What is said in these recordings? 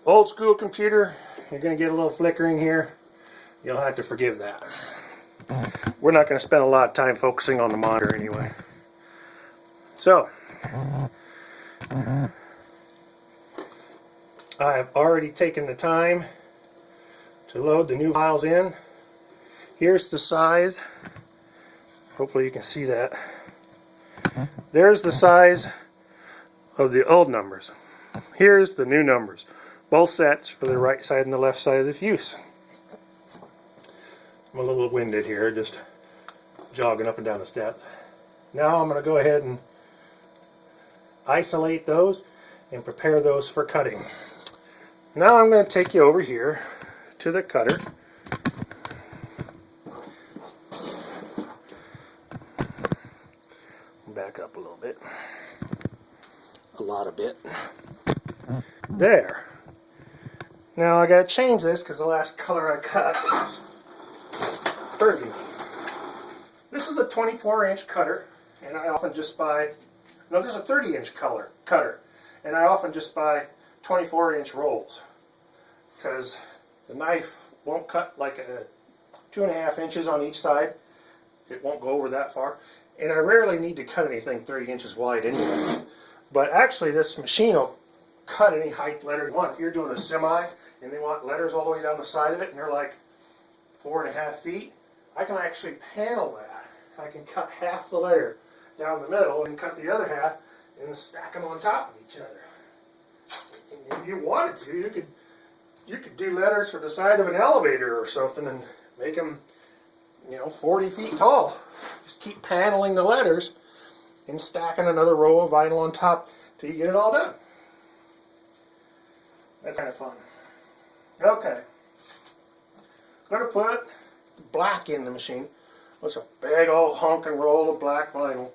Old school computer, you're going to get a little flickering here. You'll have to forgive that. We're not going to spend a lot of time focusing on the monitor anyway. So, I've already taken the time to load the new files in. Here's the size. Hopefully you can see that. There's the size of the old numbers. Here's the new numbers. Both sets for the right side and the left side of the fuse. I'm a little winded here, just jogging up and down the steps. Now I'm going to go ahead and isolate those and prepare those for cutting. Now I'm going to take you over here to the cutter. Back up a little bit. A lot of bit. There. Now I got to change this because the last color I cut was burgundy. This is a 24-inch cutter, and I often just buy, no, this is a 30-inch cutter, and I often just buy 24-inch rolls because the knife won't cut like 2.5 inches on each side. It won't go over that far, and I rarely need to cut anything 30 inches wide anyway. But actually, this machine will cut any height letter you want. If you're doing a semi and they want letters all the way down the side of it, and they're like 4.5 feet, I can actually panel that. I can cut half the letter down the middle and cut the other half and stack them on top of each other. And if you wanted to, you could do letters for the side of an elevator or something and make them, 40 feet tall. Just keep paneling the letters and stacking another row of vinyl on top till you get it all done. That's kind of fun. Okay. I'm going to put black in the machine. It's a big old honking roll of black vinyl.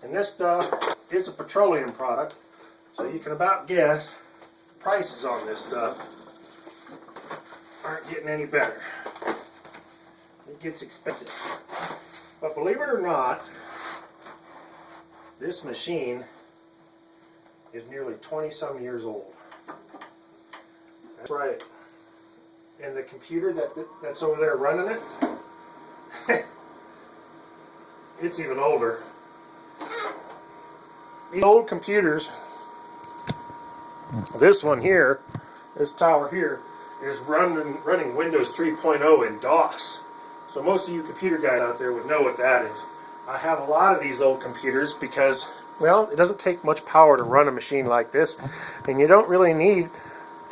And this stuff is a petroleum product, so you can about guess the prices on this stuff aren't getting any better. It gets expensive. But believe it or not, this machine is nearly 20-some years old. That's right. And the computer that's over there running it, it's even older. These old computers, this one here, this tower here, is running Windows 3.0 in DOS. So most of you computer guys out there would know what that is. I have a lot of these old computers because, well, it doesn't take much power to run a machine like this, and you don't really need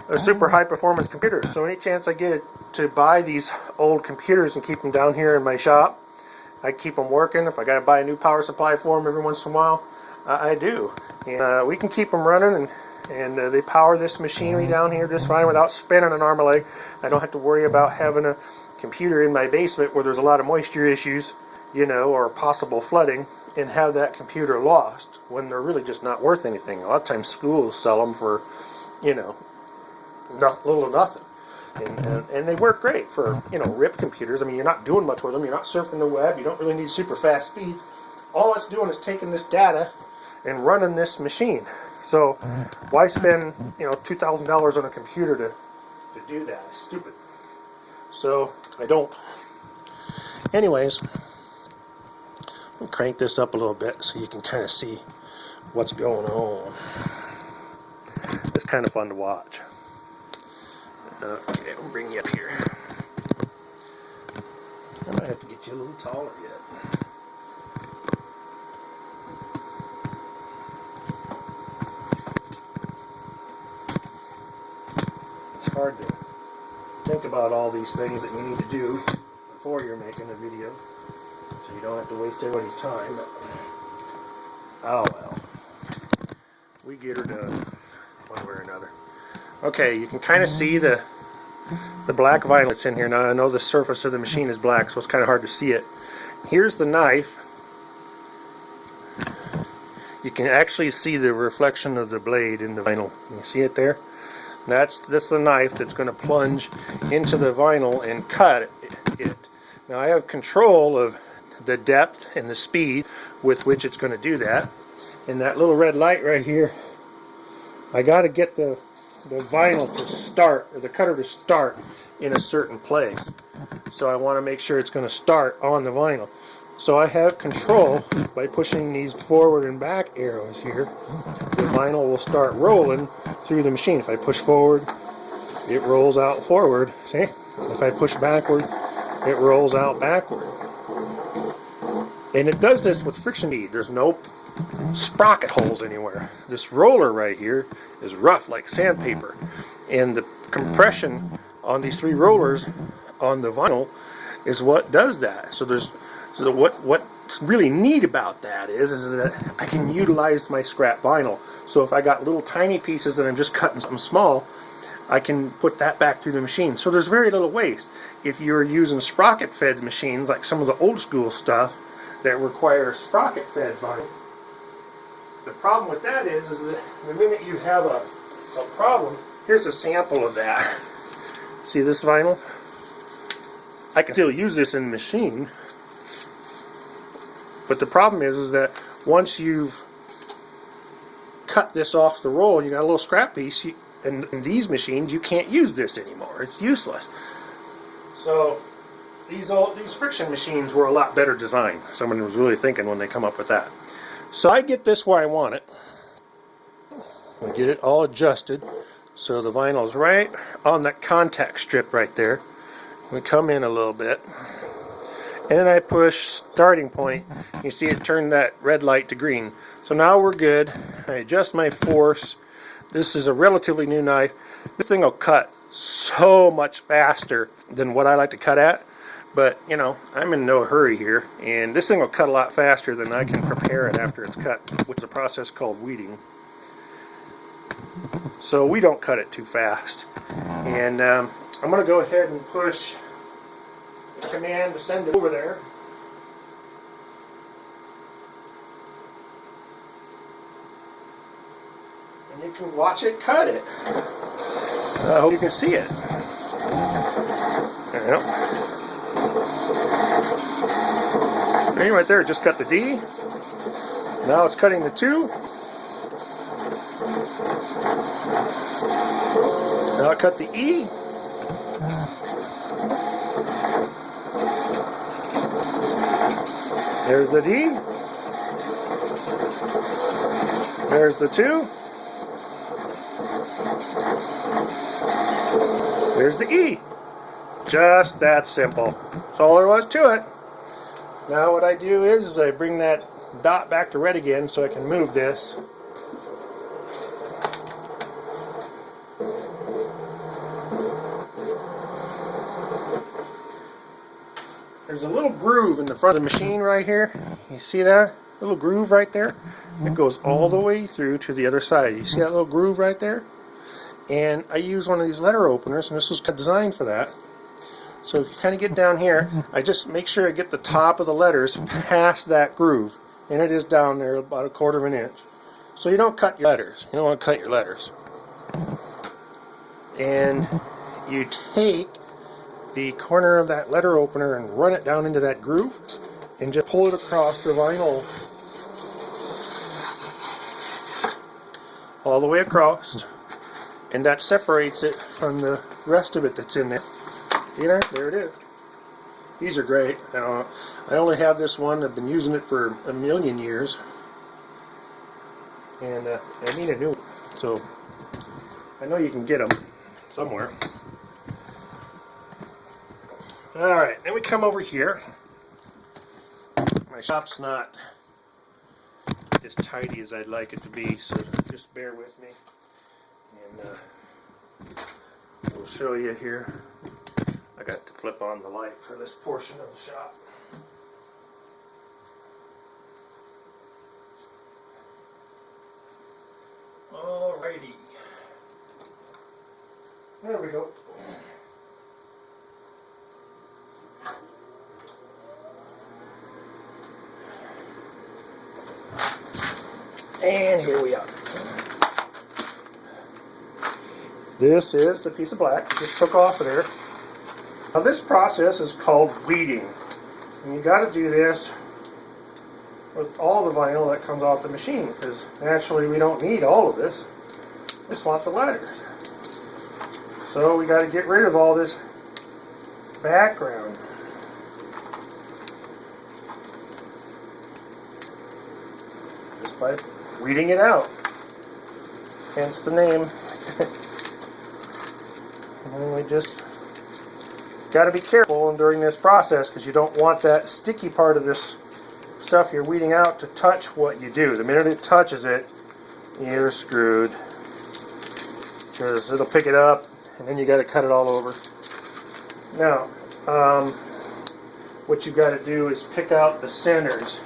a super high performance computer. So any chance I get to buy these old computers and keep them down here in my shop, I keep them working. If I got to buy a new power supply for them every once in a while, I do. And we can keep them running, and they power this machinery down here just fine without spinning an arm and leg. I don't have to worry about having a computer in my basement where there's a lot of moisture issues, or possible flooding, and have that computer lost when they're really just not worth anything. A lot of times schools sell them for, little to nothing. And they work great for, RIP computers. I mean, you're not doing much with them. You're not surfing the web. You don't really need super fast speeds. All it's doing is taking this data and running this machine. So why spend, $2,000 on a computer to do that? It's stupid. So I don't. Anyways, I'll crank this up a little bit so you can kind of see what's going on. It's kind of fun to watch. Okay, I'll bring you up here. I might have to get you a little taller yet. It's hard to think about all these things that you need to do before you're making a video, so you don't have to waste everybody's time. But, oh well, we get her done one way or another. Okay, you can kind of see the black vinyl that's in here. Now I know the surface of the machine is black, so it's kind of hard to see it. Here's the knife. You can actually see the reflection of the blade in the vinyl. You see it there? That's the knife that's going to plunge into the vinyl and cut it. Now I have control of the depth and the speed with which it's going to do that. And that little red light right here, I got to get the vinyl to start, or the cutter to start in a certain place. So I want to make sure it's going to start on the vinyl. So I have control by pushing these forward and back arrows here. The vinyl will start rolling through the machine. If I push forward, it rolls out forward. See? If I push backward, it rolls out backward. And it does this with friction bead. There's no sprocket holes anywhere. This roller right here is rough like sandpaper. And the compression on these three rollers on the vinyl is what does that. So what's really neat about that is that I can utilize my scrap vinyl. So if I got little tiny pieces that I'm just cutting something small, I can put that back through the machine. So there's very little waste. If you're using sprocket fed machines, like some of the old school stuff that require sprocket fed vinyl, the problem with that is that the minute you have a problem, here's a sample of that. See this vinyl? I can still use this in the machine, but the problem is that once you've cut this off the roll and you got a little scrap piece, in these machines you can't use this anymore. It's useless. So these friction machines were a lot better designed. Someone was really thinking when they come up with that. So I get this where I want it. We get it all adjusted so the vinyl is right on that contact strip right there. We come in a little bit, and then I push starting point. You see it turn that red light to green. So now we're good. I adjust my force. This is a relatively new knife. This thing will cut so much faster than what I like to cut at, but you know, I'm in no hurry here, and this thing will cut a lot faster than I can prepare it after it's cut, which is a process called weeding. So we don't cut it too fast. And I'm going to go ahead and push the command to send it over there. And you can watch it cut it. I hope you can see it. There you go. Okay, right there, it just cut the D. Now it's cutting the 2. Now I cut the E. There's the D. There's the 2. There's the E. Just that simple. That's all there was to it. Now what I do is I bring that dot back to red again so I can move this. There's a little groove in the front of the machine right here. You see that? Little groove right there? It goes all the way through to the other side. You see that little groove right there? And I use one of these letter openers, and this was designed for that. So if you kind of get down here, I just make sure I get the top of the letters past that groove. And it is down there about 1/4 of an inch. So you don't cut your letters. You don't want to cut your letters. And you take the corner of that letter opener and run it down into that groove and just pull it across the vinyl all the way across, and that separates it from the rest of it that's in there. You know, there it is. These are great. I only have this one. I've been using it for a million years, and I need a new one. So I know you can get them somewhere. Alright, then we come over here. My shop's not as tidy as I'd like it to be, so just bear with me. And we'll show you here. I got to flip on the light for this portion of the shop. Alrighty. There we go. And here we are. This is the piece of black. Just took off of there. Now this process is called weeding. And you got to do this with all the vinyl that comes off the machine, because naturally we don't need all of this. We just want the letters. So we got to get rid of all this background. Just by weeding it out. Hence the name. And we just got to be careful during this process because you don't want that sticky part of this stuff you're weeding out to touch what you do. The minute it touches it, you're screwed because it'll pick it up and then you got to cut it all over. Now, what you've got to do is pick out the centers.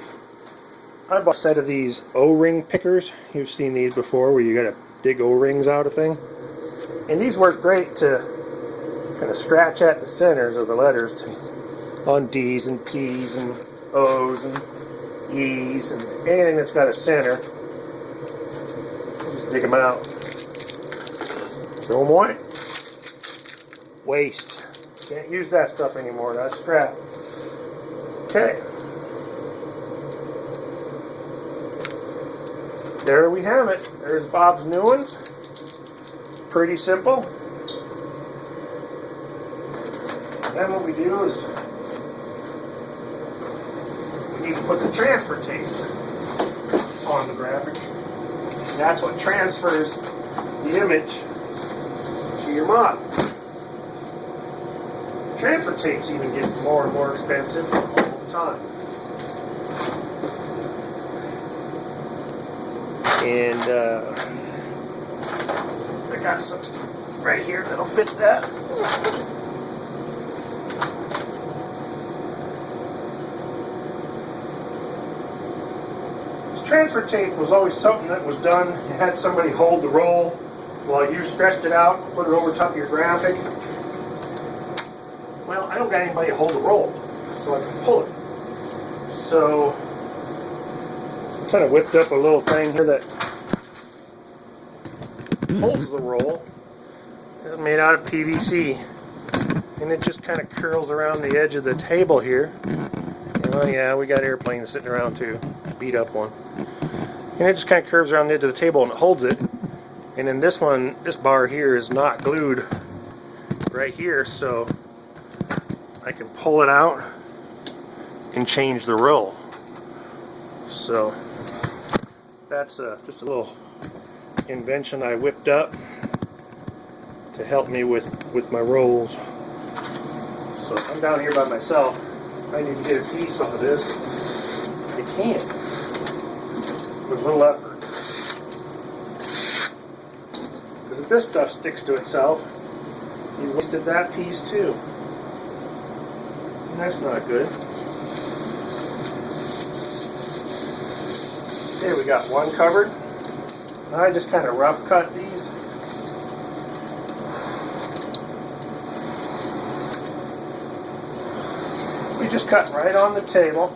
I bought a set of these O-ring pickers. You've seen these before where you got to dig O-rings out of thing. And these work great to kind of scratch at the centers of the letters on D's and P's and O's and E's and anything that's got a center. Just dig them out. Throw them away. Waste. Can't use that stuff anymore. That's scrap. Okay. There we have it. There's Bob's new ones. Pretty simple. Then what we do is we need to put the transfer tape on the graphic. That's what transfers the image to your model. Transfer tapes even get more and more expensive all the time. And I got some right here that'll fit that. This transfer tape was always something that was done. You had somebody hold the roll while you stretched it out and put it over top of your graphic. Well, I don't got anybody to hold the roll, so I can pull it. So I kind of whipped up a little thing here that holds the roll. It's made out of PVC, and it just kind of curls around the edge of the table here. Oh yeah, we got airplanes sitting around too, beat up one. And it just kind of curves around the edge of the table and it holds it. And then this one, this bar here is not glued right here, so I can pull it out and change the roll. So that's just a little invention I whipped up to help me with my rolls. So if I'm down here by myself, I need to get a piece off of this. I can with little effort. Because if this stuff sticks to itself, you wasted that piece too. And that's not good. Okay, we got one covered. I just kind of rough cut these. We just cut right on the table.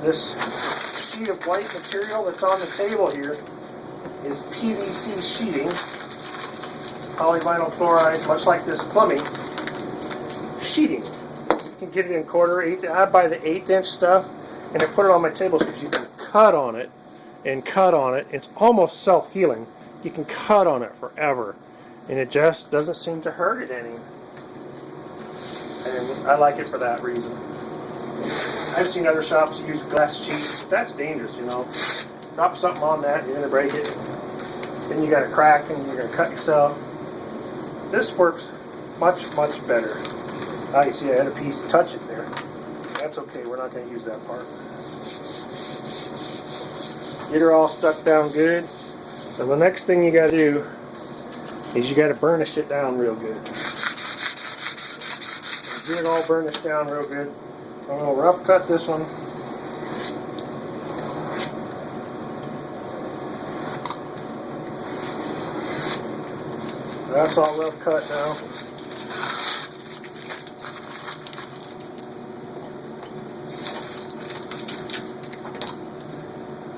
This sheet of white material that's on the table here is PVC sheeting, polyvinyl chloride, much like this plumbing sheeting. You can get it in quarter, eighth. I buy the 1/8" stuff, and I put it on my tables because you can cut on it and cut on it. It's almost self-healing. You can cut on it forever, and it just doesn't seem to hurt it any. And I like it for that reason. I've seen other shops use glass sheets. That's dangerous, you know. Drop something on that, and you're going to break it. Then you got a crack, and you're going to cut yourself. This works much, much better. Ah, you see I had a piece touch it there. That's okay, we're not going to use that part. Get her all stuck down good. So the next thing you got to do is you got to burnish it down real good. Get it all burnished down real good. I'm going to rough cut this one. That's all rough cut now.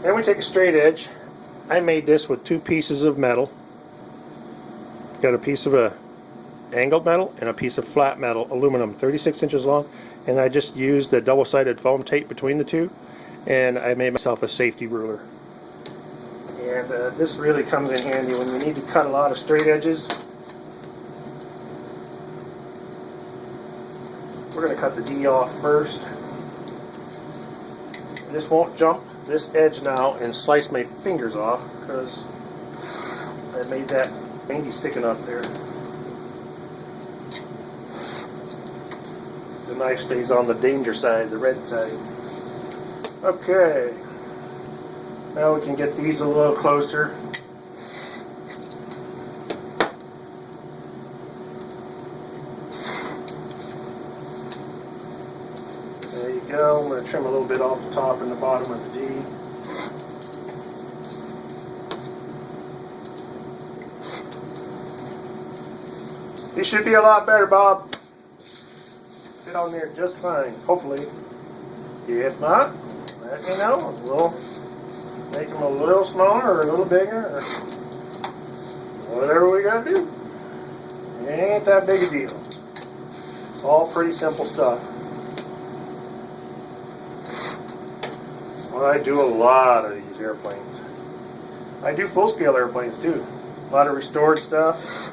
Then we take a straight edge. I made this with 2 pieces of metal. Got a piece of angled metal and a piece of flat metal, aluminum, 36 inches long, and I just used the double-sided foam tape between the two, and I made myself a safety ruler. And this really comes in handy when you need to cut a lot of straight edges. We're going to cut the D off first. This won't jump this edge now and slice my fingers off because I made that handy sticking up there. The knife stays on the danger side, the red side. Okay. Now we can get these a little closer. There you go. I'm going to trim a little bit off the top and the bottom of the D. These should be a lot better, Bob. Fit on there just fine, hopefully. If not, let me know. We'll make them a little smaller or a little bigger or whatever we gotta do. It ain't that big a deal. All pretty simple stuff. Well, I do a lot of these airplanes. I do full-scale airplanes too. A lot of restored stuff.